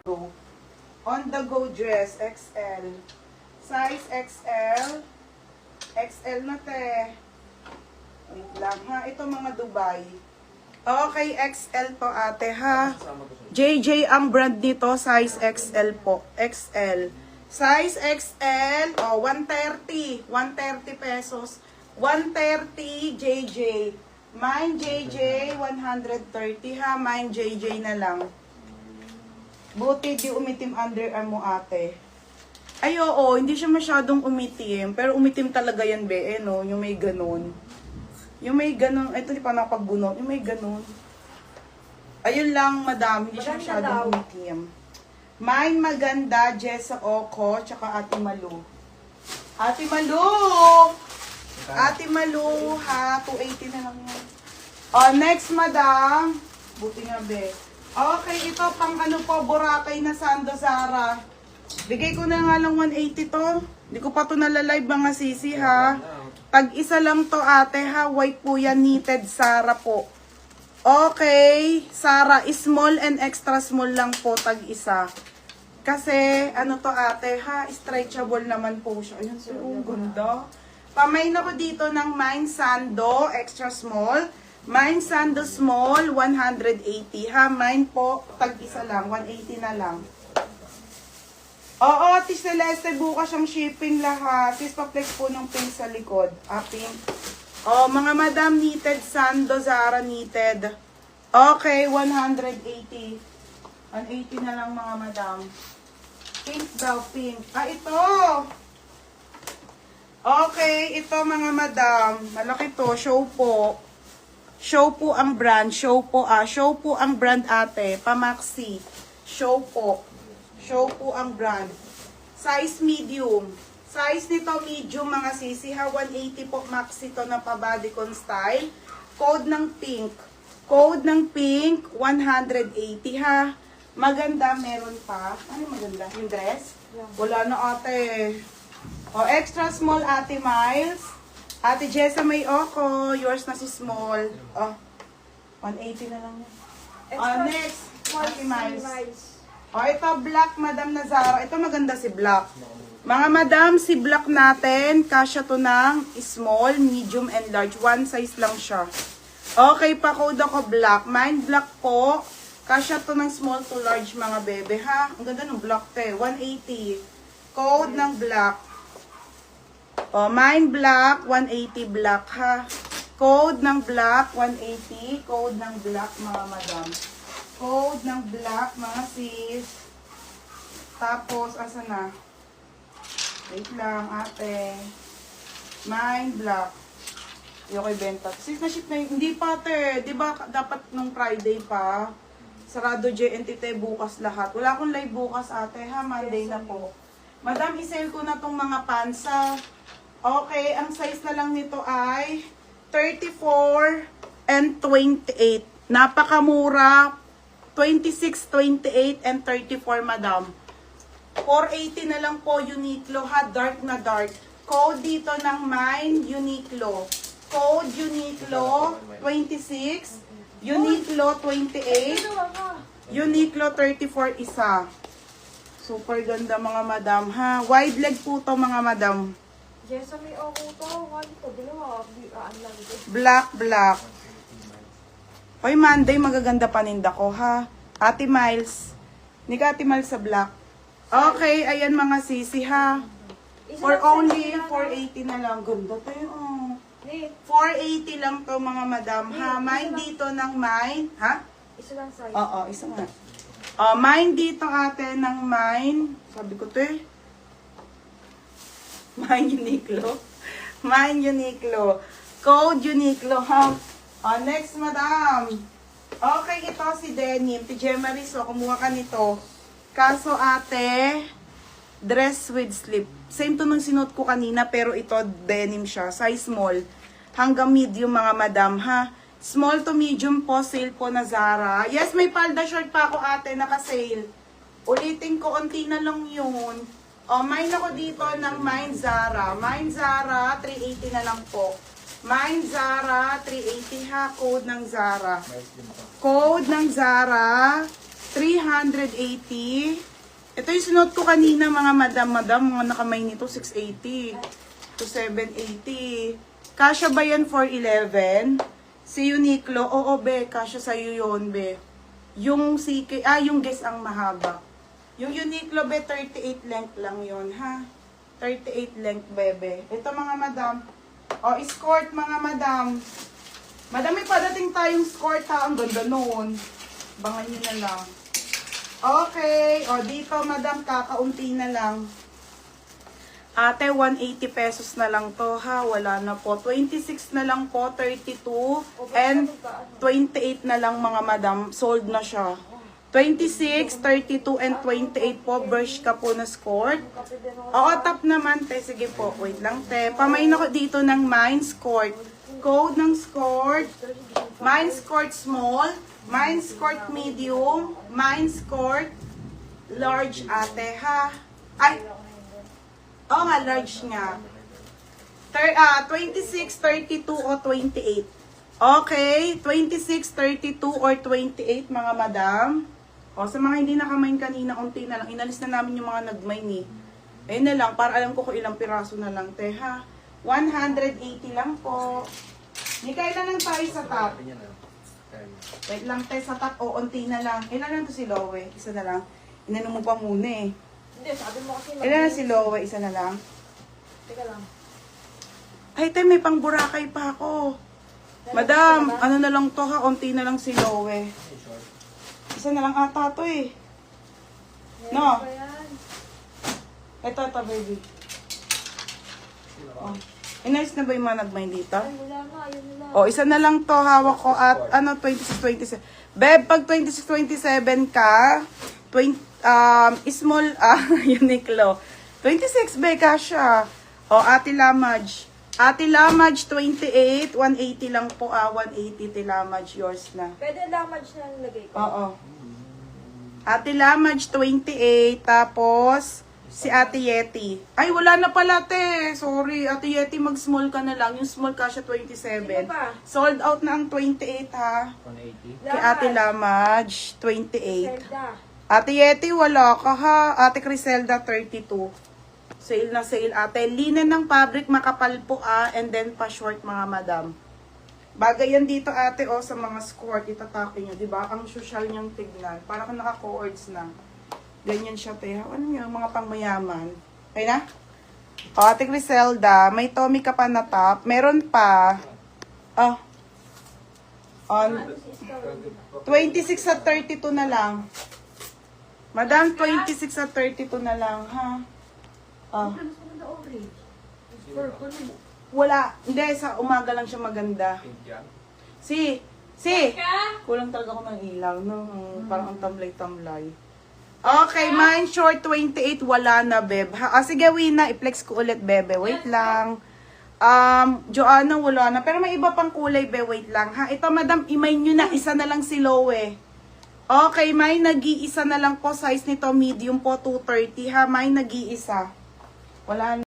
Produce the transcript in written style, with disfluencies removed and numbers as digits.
go. On the go dress, XL. Size XL. XL na te. Wait lang ha. Ito mga Dubai. Okay, XL to ate ha. JJ ang brand nito, size XL po. XL. Size XL, 130. 130 pesos. 130 JJ. Mine JJ, 130 ha. Mine JJ na lang. Buti di umitim underarm mo ate. Ay oo, hindi siya masyadong umitim. Pero umitim talaga yan be, no? Yung may ganun. Yung may ganun, ito di pa nakapagbunot. Yung may ganun. Ayun lang madam, hindi siya masyadong umitim. Mine maganda, Jessa Oko, tsaka Ate Malu. Ate Malu! Ate Malu, ha? 280 na lang yan. Next madam. Buti nga be. Okay, ito pang ano po, Boracay na Sando Zara. Bigay ko na nga lang 180 to. Hindi ko pa to nalalive mga sisi ha. Pag isa lang to ate ha, white po yan, knitted Zara po. Okay, Zara, small and extra small lang po tag isa. Kasi ano to ate ha, stretchable naman po siya. Ayun, so ganda. Pamain ako dito ng Mine Sando, extra small. Mine Sando Small, 180 ha. Mine po, tag-isa lang, 180 na lang. Oo, Tis Celeste, bukas ang shipping lahat. Tis pa-flex po ng pink sa likod. Pink. Mga madam, knitted Sando, Zara knitted. Okay, 180. 180 na lang mga madam. Pink daw, pink. Ito! Okay, ito mga madam. Malaki to, show po. Show po ang brand, show po ang brand ate, Pamaxi. Show po ang brand. Size medium. Size nito medium mga sisi ha, 180 po maxi to na pa-bodycon style. Code ng pink. Code ng pink, 180 ha. Maganda, meron pa. Ano maganda? Yung dress? Wala na ate. Extra small ate Miles. Ate Jessa may Oko, yours na si small. 180 na lang yan. Next, Ate Miles. Ito black, Madam Nazara. Ito maganda si black. Mga madam, si black natin, kasya to ng small, medium, and large. One size lang siya. Okay, pa-code ako black. Mine black po. Kasya to ng small to large mga bebe, ha? Ang ganda ng black te. 180. Code ng black. Mine black, 180 black ha. Code ng black, 180. Code ng black mga madam. Code ng black mga sis. Tapos, asa na? Wait lang ate. Mine black. Yung kay benta. Sis, na-ship na yun. Hindi pa ate. Diba dapat nung Friday pa? Sarado JNTT bukas lahat. Wala akong live bukas ate ha. Monday na po. Madam, isale ko na tong mga pansa. Okay, ang size na lang nito ay 34 and 28. Napakamura. 26, 28, and 34, madam. 480 na lang po, Uniqlo ha. Dark na dark. Code dito ng Mine, Uniqlo. Code Uniqlo 26. Uniqlo 28. Uniqlo 34 isa. Super ganda mga madam ha. Wide leg po to mga madam. Yes, may ako to. Wali to. Dalawa. Black, black. Hoy, Monday, magaganda paninda ko, ha? Ate Miles. Ni ka Ate Miles sa black. Okay, ayan mga sisi, ha? For only 480 na lang. Ganda to yun, 480 lang to mga madam, ha? Mine dito ng mine. Ha? Isa lang size. Oo, isa nga. Mine dito ate ng mine. Sabi ko to eh. Mine Uniqlo. Mine Uniqlo. Code Uniqlo, ha? Next, madam. Okay, ito si denim. Pijama Riso, kumuha ka nito. Kaso, ate, dress with slip. Same to nung sinuot ko kanina, pero ito, denim siya. Size small. Hanggang medium, mga madam, ha? Small to medium po, sale po na Zara. Yes, may palda short pa ako, ate, naka-sale. Ulitin ko, onti na lang yun. Mine ako dito ng Mine Zara. Mine Zara, 380 na lang po. Mine Zara, 380 ha. Code ng Zara. Code ng Zara, 380. Ito yung sinuot ko kanina mga madam, mga nakamay nito, 680 to 780. Kasya ba yan for 11? Si Uniqlo, oo be, kasya sa'yo yun be. Yung CK, yung Guess ang mahaba. Yung Uniqlo be, 38 length lang yun, ha? 38 length, bebe. Ito mga madam. O, escort mga madam. Madami padating tayong skirt ha. Ang ganda noon. Bangan nyo na lang. Okay. O, dito madam, kakaunti na lang. Ate, 180 pesos na lang to ha. Wala na po. 26 na lang po, 32. And 28 na lang mga madam. Sold na siya. 26, 32, and 28 po. Brush ka po na skirt. Oo, top naman, te. Sige po, wait lang, te. Pamain ako dito ng mine skirt. Code ng skirt. Mine skirt small. Mine skirt medium. Mine skirt large, ate, ha? Ay, oo nga, large nga. 26, 32, o 28. Okay, 26, 32, or 28, mga madam. O, sa mga hindi nakamain kanina, unti na lang. Inalis na namin yung mga nagmain eh. Ayun na lang, para alam ko kung ilang piraso na lang, te, ha? 180 lang po. Ni kailan lang tayo sa top? Wait lang, te, sa top. O, unti na lang. Ilan lang to si Lowe? Isa na lang. Inanong mo pa muna eh. Hindi, sabi mo kasi Ilan lang si Lowe? Isa na lang. Teka lang. Ay, te, may pang Boracay pa ako. Madam, ano na lang to ha? Unti na lang si Lowe. Isa na lang ata to eh. No? Pa yan. Ito, baby. Oh. Inalis na ba yung mga nagmain dito? Ay, wala nga, ayun nila. O, isa na lang to, hawak ko at, 26, 27. Beb, pag 26, 27 ka, small, Uniqlo. 26, be, kasha. O, Ate Lamaj. Ate Lamaj, 28, 180 lang po, 180, Tilamaj, yours na. Pwede lang match na nilagay ko. Oo. Ate Lamaj, 28, tapos, si Ate Yeti. Ay, wala na pala, te. Sorry, Ate Yeti, mag-small ka na lang. Yung small kasha, 27. Sino pa? Sold out na ang 28, ha? 180. Kay Ate Lamaj, 28. Zelda. Ate Yeti, wala ka ha. Ate Criselda, 32. Sale na sale, ate. Linen ng fabric, makapal po and then pa-short mga madam. Bagay yan dito ate, sa mga skirt, itatake nyo, di ba? Ang social niyang tignan. Para kung naka-co-ords na. Ganyan siya, te. Ano yung mga pangmayaman? Okay na? O, Ate Criselda, may Tommy ka pa na top. Meron pa. On 26 at 32 na lang. Madam, 26 at 32 na lang, ha? Wala. Hindi, sa umaga lang siya maganda. Si. Kulang talaga ako ng ilaw, no? Parang ang tamlay-tamlay. Okay, mine short 28, wala na, beb. Sige, Wina, i-flex ko ulit, bebe. Wait lang. Joanna, wala na. Pero may iba pang kulay, be. Wait lang, ha? Ito, madam, imay nyo na. Isa na lang si Lowe. Okay, may nag-iisa na lang po. Size nito, medium po, 230, ha? May nag-iisa. Wala na.